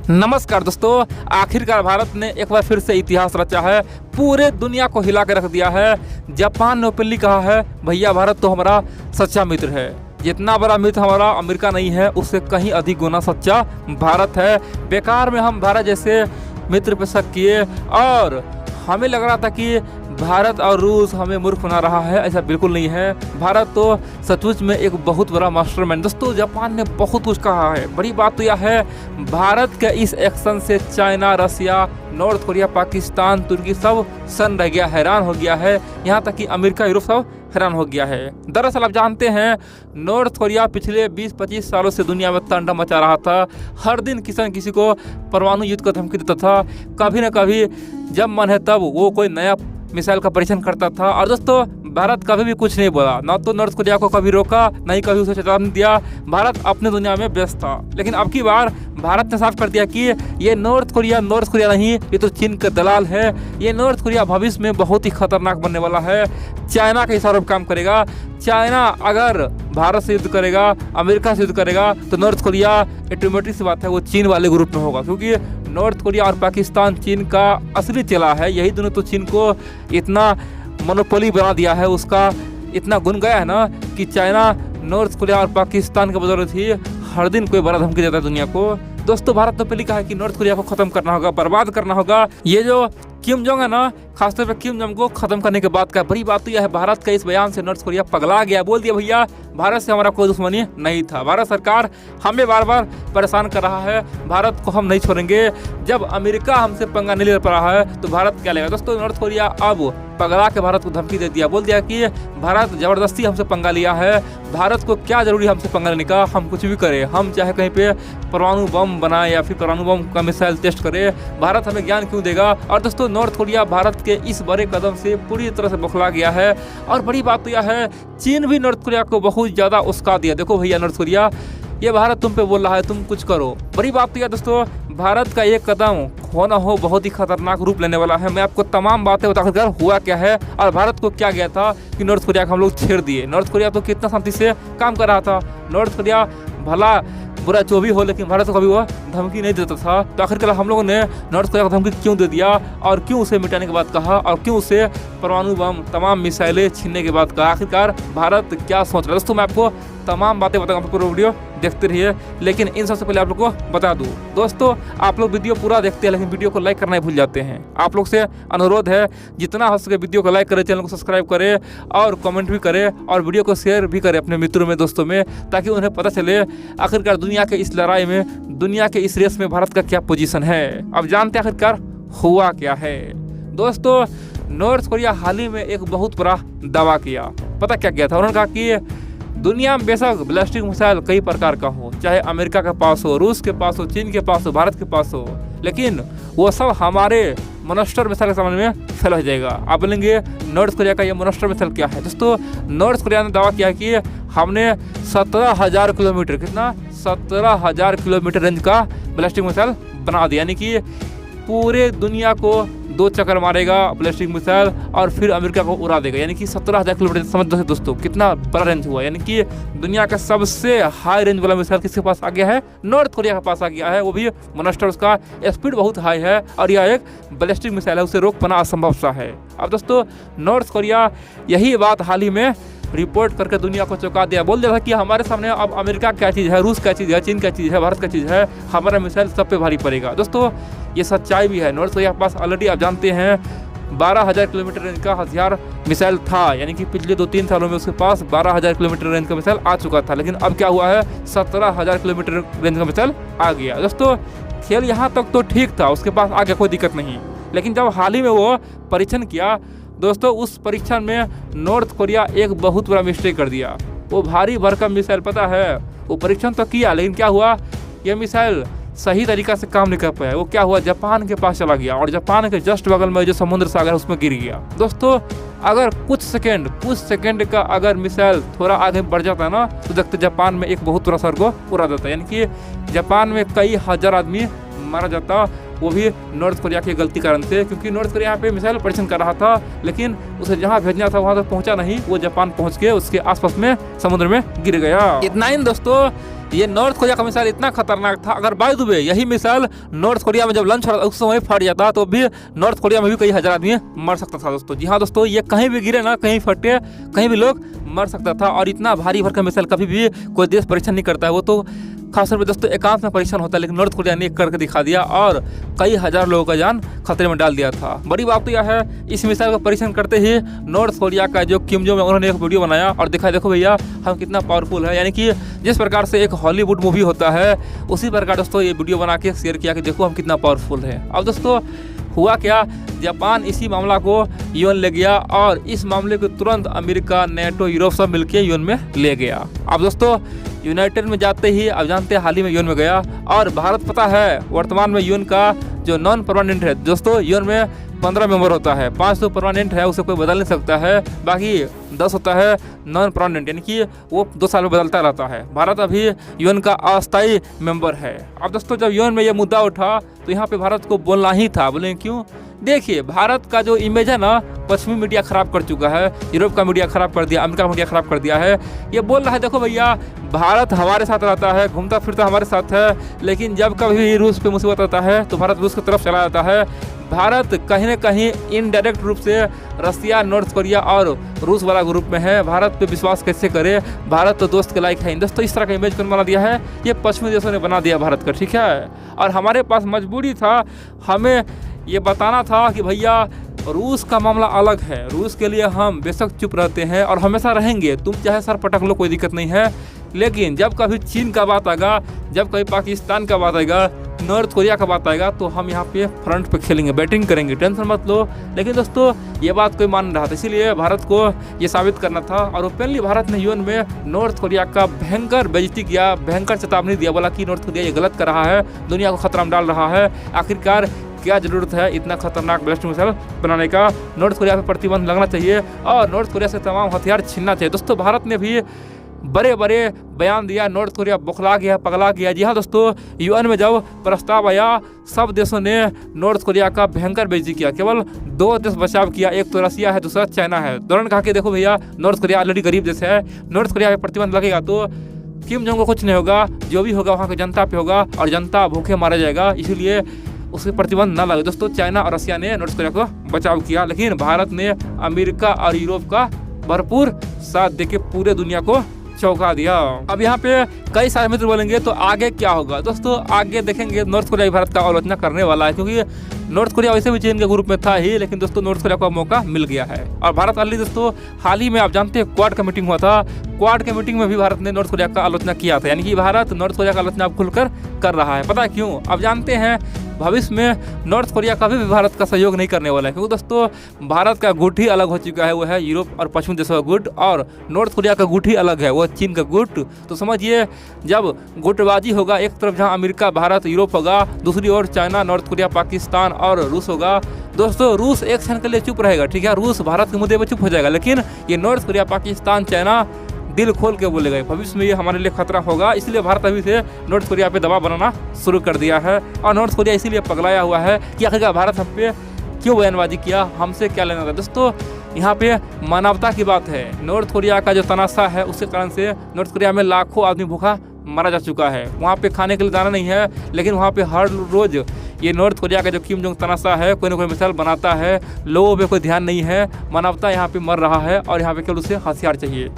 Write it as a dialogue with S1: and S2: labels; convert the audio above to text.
S1: नमस्कार दोस्तों, आखिरकार भारत ने एक बार फिर से इतिहास रचा है, पूरे दुनिया को हिला के रख दिया है। जापान ने ओपनली कहा है भैया भारत तो हमारा सच्चा मित्र है। जितना बड़ा मित्र हमारा अमेरिका नहीं है, उससे कहीं अधिक गुना सच्चा भारत है। बेकार में हम भारत जैसे मित्र पे शक किए और हमें लग रहा था कि भारत और रूस हमें मूर्ख बना रहा है। ऐसा बिल्कुल नहीं है। भारत तो सचमुच में एक बहुत बड़ा मास्टरमाइंड। दोस्तों, जापान ने बहुत कुछ कहा है। बड़ी बात तो यह है, भारत के इस एक्शन से चाइना, रसिया, नॉर्थ कोरिया, पाकिस्तान, तुर्की सब सन रह गया, हैरान हो गया है। यहाँ तक कि अमेरिका, यूरोप सब हैरान हो गया है। दरअसल आप जानते हैं, नॉर्थ कोरिया पिछले 20-25 सालों से दुनिया में तांडव मचा रहा था। हर दिन किसी न किसी को परमाणु युद्ध का धमकी देता था। कभी न कभी जब मन है तब वो कोई नया मिसाइल का परीक्षण करता था। और दोस्तों, भारत कभी भी कुछ नहीं बोला, ना तो नॉर्थ कोरिया को कभी रोका, ना ही कभी उसे चेतावनी दिया। भारत अपने दुनिया में व्यस्त था। लेकिन अब की बार भारत ने साफ कर दिया कि ये नॉर्थ कोरिया नहीं, ये तो चीन का दलाल है। ये नॉर्थ कोरिया भविष्य में बहुत ही खतरनाक बनने वाला है। चाइना के इशारों पर काम करेगा। चाइना अगर भारत से युद्ध करेगा, अमेरिका से युद्ध करेगा, तो नॉर्थ कोरिया ऑटोमेटिक सी बात है वो चीन वाले ग्रुप में होगा, क्योंकि नॉर्थ कोरिया और पाकिस्तान चीन का असली चेला है। यही दोनों तो चीन को इतना मोनोपोली बना दिया है, उसका इतना गुण गया है ना कि चाइना नॉर्थ कोरिया और पाकिस्तान की बदौलत ही हर दिन कोई बड़ा धमकी देता है दुनिया को। दोस्तों, भारत तो पहले कहा है कि नॉर्थ कोरिया को खत्म करना होगा, बर्बाद करना होगा। ये जो किम जोंग है ना, खासतौर पर किम जोंग को खत्म करने के बाद का बड़ी बात तो यह है, भारत का इस बयान से नॉर्थ कोरिया पगला गया। बोल दिया भैया भारत से हमारा कोई दुश्मनी नहीं था। भारत सरकार हमें बार बार परेशान कर रहा है, भारत को हम नहीं छोड़ेंगे। जब अमेरिका हमसे पंगा नहीं ले पा रहा है तो भारत क्या लेगा। दोस्तों, नॉर्थ कोरिया अब पगला के भारत को धमकी दे दिया। बोल दिया कि भारत जबरदस्ती हमसे पंगा लिया है, भारत को क्या जरूरी हमसे पंगा लेने का, हम कुछ भी करें, हम चाहे कहीं पे परमाणु बम बनाए या फिर परमाणु बम का मिसाइल टेस्ट करे, भारत हमें ज्ञान क्यों देगा। और दोस्तों, नॉर्थ कोरिया भारत के इस बड़े कदम से पूरी तरह से बौखला गया है। और बड़ी बात तो यह है, चीन भी नॉर्थ कोरिया को बहुत ज़्यादा उस्का दिया। देखो भैया नॉर्थ कोरिया, ये भारत तुम पे बोल रहा है, तुम कुछ करो। बड़ी बात तो यह दोस्तों, भारत का ये कदम हो ना हो बहुत ही खतरनाक रूप लेने वाला है। मैं आपको तमाम बातें बताकर हुआ क्या है और भारत को क्या गया था कि नॉर्थ कोरिया को हम लोग छेड़ दिए। नॉर्थ कोरिया तो कितना शांति से काम कर रहा था। नॉर्थ कोरिया भला बुरा जो भी हो, लेकिन भारत को कभी वो धमकी नहीं देता था। तो आखिरकार हम लोगों ने नॉर्थ कोरिया को धमकी क्यों दे दिया और क्यों उसे मिटाने के बाद कहा और क्यों उसे परमाणु बम तमाम मिसाइलें छीनने के बाद कहा। आखिरकार भारत क्या सोच रहा है। दोस्तों, मैं आपको तमाम बातें बताऊंगा, पूरा वीडियो देखते रहिए। लेकिन इन सबसे पहले आप लोग को बता दूं, दोस्तों आप लोग वीडियो पूरा देखते हैं लेकिन वीडियो को लाइक करना ही भूल जाते हैं। आप लोग से अनुरोध है, जितना हो सके वीडियो को लाइक करें, चैनल को सब्सक्राइब करें और कमेंट भी करें और वीडियो को शेयर भी करें अपने मित्रों में, दोस्तों में, ताकि उन्हें पता चले आखिरकार दुनिया के इस लड़ाई में, दुनिया के इस रेस में भारत का क्या पोजीशन है। अब जानते हैं आखिरकार हुआ क्या है। दोस्तों, नॉर्थ कोरिया हाल ही में एक बहुत बड़ा दावा किया। पता क्या किया था? उन्होंने कहा कि दुनिया में बेशक बैलिस्टिक मिसाइल कई प्रकार का हो, चाहे अमेरिका के पास हो, रूस के पास हो, चीन के पास हो, भारत के पास हो, लेकिन वो सब हमारे मोनस्टर मिसाइल के सामने में फेल हो जाएगा। आप बोलेंगे नॉर्थ कोरिया का ये मोनस्टर मिसाइल क्या है? दोस्तों, नॉर्थ कोरिया ने दावा किया कि हमने 17,000 किलोमीटर, कितना 17,000 किलोमीटर रेंज का बैलिस्टिक मिसाइल बना दिया। यानी कि पूरे दुनिया को 2 चक्कर मारेगा बैलिस्टिक मिसाइल और फिर अमेरिका को उड़ा देगा। यानी कि 17,000 किलोमीटर, समझ दोस्तों कितना बड़ा रेंज हुआ। यानी कि दुनिया का सबसे हाई रेंज वाला मिसाइल किसके पास आ गया है? नॉर्थ कोरिया के पास आ गया है। वो भी मोनस्टर, उसका स्पीड बहुत हाई है और यह एक बैलिस्टिक मिसाइल है, उसे रोक पाना असंभव सा है। अब दोस्तों, नॉर्थ कोरिया यही बात हाल ही में रिपोर्ट करके दुनिया को चौंका दिया। बोल दिया था कि हमारे सामने अब अमेरिका क्या चीज़ है, रूस क्या चीज़ है, चीन क्या चीज़ है, भारत क्या चीज़ है, हमारा मिसाइल सब पे भारी पड़ेगा। दोस्तों, ये सच्चाई भी है। नॉर्थ कोरिया के पास ऑलरेडी आप जानते हैं 12,000 किलोमीटर रेंज का हथियार मिसाइल था। यानी कि पिछले 2-3 सालों में उसके पास 12,000 किलोमीटर रेंज का मिसाइल आ चुका था। लेकिन अब क्या हुआ है, 17,000 किलोमीटर रेंज का मिसाइल आ गया। दोस्तों, खेल यहाँ तक तो ठीक था, उसके पास आगे कोई दिक्कत नहीं। लेकिन जब हाल ही में वो परीक्षण किया, दोस्तों उस परीक्षण में नॉर्थ कोरिया एक बहुत बड़ा मिस्टेक कर दिया। वो भारी भरकम मिसाइल, पता है, वो परीक्षण तो किया लेकिन क्या हुआ, ये मिसाइल सही तरीका से काम नहीं कर पाया। वो क्या हुआ, जापान के पास चला गया और जापान के जस्ट बगल में जो समुद्र सागर है उसमें गिर गया। दोस्तों, अगर कुछ सेकंड का अगर मिसाइल थोड़ा आगे बढ़ जाता है ना, तो देखते जापान में एक बहुत बड़ा शहर को उड़ा देता है। यानी कि जापान में कई हजार आदमी मारा जाता, वो भी नॉर्थ कोरिया की गलती कारण से, क्योंकि नॉर्थ कोरिया पे मिसाइल परीक्षण कर रहा था लेकिन उसे जहाँ भेजना था वहाँ तक पहुँचा नहीं। वो जापान पहुँच के उसके आसपास में समुद्र में गिर गया। इतना ही दोस्तों, ये नॉर्थ कोरिया का मिसाइल इतना खतरनाक था, अगर बाय द वे यही मिसाइल नॉर्थ कोरिया में जब लॉन्च हो रहा था उस समय फट जाता तो भी नॉर्थ कोरिया में भी कई हजार आदमी मर सकता था दोस्तों। जी हाँ दोस्तों, ये कहीं भी गिरे ना, कहीं फटे, कहीं भी लोग मर सकता था। और इतना भारी भरकम मिसाइल कभी भी कोई देश परीक्षण नहीं करता है, वो तो खासतौर पर दोस्तों एकांत में परीक्षण होता है, लेकिन नॉर्थ कोरिया ने करके दिखा दिया और कई हजार लोगों का जान खतरे में डाल दिया था। बड़ी बात तो यह है, इस मिसाइल का परीक्षण करते ही नॉर्थ कोरिया का जो किम जोंग उन्होंने एक वीडियो बनाया और दिखाया, देखो भैया हम कितना पावरफुल है। यानी कि जिस प्रकार से एक हॉलीवुड मूवी होता है उसी प्रकार दोस्तों ये वीडियो बना के शेयर किया कि देखो हम कितना पावरफुल है। अब दोस्तों हुआ क्या, जापान इसी मामला को यूएन ले गया और इस मामले को तुरंत अमेरिका, नेटो, यूरोप सब मिलकर यूएन में ले गया। अब दोस्तों यूनाइटेड में जाते ही अब जानते हैं हाल ही में यूएन में गया और भारत पता है वर्तमान में यूएन का जो नॉन परमानेंट है दोस्तों, यूएन में 15 मेंबर होता है, 5 तो परमानेंट है, उसे कोई बदल नहीं सकता है, बाकी 10 होता है नॉन परमानेंट, यानी कि वो 2 साल में बदलता रहता है। भारत अभी यूएन का अस्थायी मेंबर है। अब दोस्तों जब यूएन में ये मुद्दा उठा तो यहाँ पे भारत को बोलना ही था। बोले क्यों? देखिए भारत का जो इमेज है ना, पश्चिमी मीडिया खराब कर चुका है, यूरोप का मीडिया खराब कर दिया, अमेरिका का मीडिया खराब कर दिया है। ये बोल रहा है देखो भैया भारत हमारे साथ रहता है, घूमता फिरता हमारे साथ है, लेकिन जब कभी रूस पे मुसीबत आता है तो भारत रूस की तरफ चला जाता है। भारत कहीं न कहीं इनडायरेक्ट रूप से रसिया, नॉर्थ कोरिया और रूस वाला ग्रुप में है। भारत पे विश्वास कैसे करे, भारत तो दोस्त के लायक है। दोस्तों इस तरह का इमेज कौन बना दिया है? ये पश्चिमी देशों ने बना दिया भारत का, ठीक है। और हमारे पास मजबूरी था, हमें ये बताना था कि भैया रूस का मामला अलग है, रूस के लिए हम बेशक चुप रहते हैं और हमेशा रहेंगे, तुम चाहे सर पटक लो कोई दिक्कत नहीं है, लेकिन जब कभी चीन का बात आएगा, जब कभी पाकिस्तान का बात आएगा, नॉर्थ कोरिया का बात आएगा तो हम यहाँ पे फ्रंट पे खेलेंगे, बैटिंग करेंगे, टेंशन मत लो। लेकिन दोस्तों ये बात कोई मान रहा था, इसीलिए भारत को ये साबित करना था और ओपनली भारत ने यूएन में नॉर्थ कोरिया का भयंकर बेइज्जती किया, भयंकर चेतावनी दिया, बोला कि नॉर्थ कोरिया ये गलत कर रहा है, दुनिया को खतरा में डाल रहा है। आखिरकार क्या जरूरत है इतना खतरनाक बैलिस्टिक मिसाइल बनाने का? नॉर्थ कोरिया पर प्रतिबंध लगना चाहिए और नॉर्थ कोरिया से तमाम हथियार छीनना चाहिए। दोस्तों भारत ने भी बड़े बड़े बयान दिया, नॉर्थ कोरिया बौखला गया, पगला गया। जी हाँ दोस्तों, यूएन में जब प्रस्ताव आया सब देशों ने नॉर्थ कोरिया का भयंकर बेइज्जती किया, केवल 2 देश बचाव किया, एक तो रसिया है, दूसरा चाइना है। दोनों ने कहा कि देखो भैया नॉर्थ कोरिया ऑलरेडी गरीब देश है, नॉर्थ कोरिया पर प्रतिबंध लगेगा तो किम जोंग को कुछ नहीं होगा, जो भी होगा वहाँ की जनता पे होगा और जनता भूखे मारा जाएगा, इसीलिए उसके प्रतिबंध ना लगे। दोस्तों चाइना और रसिया ने नॉर्थ कोरिया को बचाव किया, लेकिन भारत ने अमेरिका और यूरोप का भरपूर साथ देके पूरे दुनिया को चौंका दिया। अब यहाँ पे कई सारे मित्र बोलेंगे तो आगे क्या होगा? दोस्तों आगे देखेंगे, नॉर्थ कोरिया भारत का आलोचना करने वाला है, क्योंकि नॉर्थ कोरिया वैसे भी चीन के ग्रुप में था ही, लेकिन दोस्तों नॉर्थ कोरिया को मौका मिल गया है। और भारत ऑलरेडी दोस्तों हाल ही में आप जानते हैं क्वाड का मीटिंग हुआ था, क्वाड के मीटिंग में भी भारत ने नॉर्थ कोरिया का आलोचना किया था, यानी कि भारत नॉर्थ कोरिया का आलोचना अब खुलकर कर रहा है। पता है क्यों? अब जानते हैं भविष्य में नॉर्थ कोरिया का भी भारत का सहयोग नहीं करने वाला है, क्योंकि दोस्तों भारत का गुट ही अलग हो चुका है, वो है यूरोप और पश्चिमी देशों का गुट, और नॉर्थ कोरिया का गुट ही अलग है, वो चीन का गुट। तो समझिए जब गुटबाजी होगा, एक तरफ जहां अमेरिका, भारत, यूरोप होगा, दूसरी ओर चाइना, नॉर्थ कोरिया, पाकिस्तान और रूस होगा। दोस्तों रूस एक क्षण के लिए चुप रहेगा, ठीक है, रूस भारत के मुद्दे पर चुप हो जाएगा, लेकिन ये नॉर्थ कोरिया, पाकिस्तान, चाइना दिल खोल के बोलेगा भविष्य में ये हमारे लिए खतरा होगा। इसलिए भारत अभी से नॉर्थ कोरिया पे दबाव बनाना शुरू कर दिया है, और नॉर्थ कोरिया इसीलिए पगलाया हुआ है कि आखिरकार भारत हम पे क्यों बयानबाजी किया, हमसे क्या लेना था। दोस्तों यहाँ पे मानवता की बात है, नॉर्थ कोरिया का जो तनाशा है उसके कारण से नॉर्थ कोरिया में लाखों आदमी भूखा मारा जा चुका है, वहाँ पे खाने के लिए दाना नहीं है, लेकिन वहाँ पे हर रोज ये नॉर्थ कोरिया का जो किम जोंग तनाशा है कोई ना कोई मिसाइल बनाता है, लोगों पे कोई ध्यान नहीं है, मानवता यहाँ पे मर रहा है और यहाँ पे केवल उसे हथियार चाहिए।